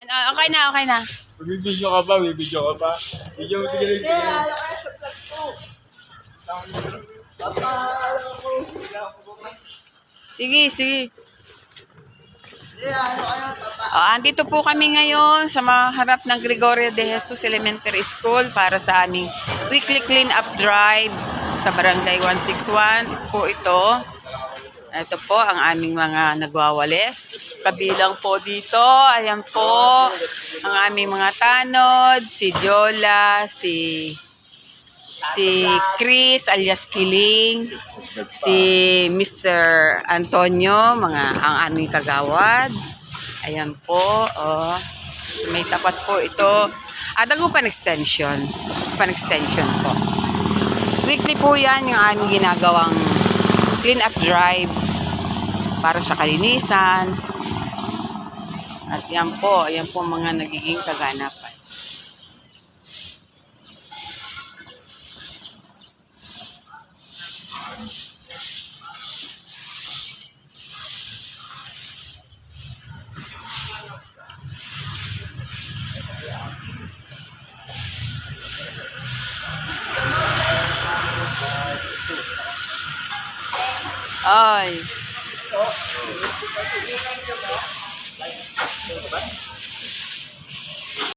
Okay na, okay na. Bibidyo ka ba? Bibidyo ka ba? Bibidyo mo tigil. Sige, sige. Andito po kami ngayon sa harap ng Gregorio de Jesus Elementary School para sa aming weekly clean-up drive sa Barangay 161 po ito. Ito po ang aming mga nagwawalis. Kabilang po dito, ayan po, ang aming mga tanod, si Jola, si Chris alias Kiling, si Mr. Antonio, ang aming kagawad. Ayan po, oh, may tapat po ito. At ako pan-extension po. Weekly po yan yung aming ginagawang clean-up drive para sa kalinisan. At yan po mga nagiging kaganapan. Ay.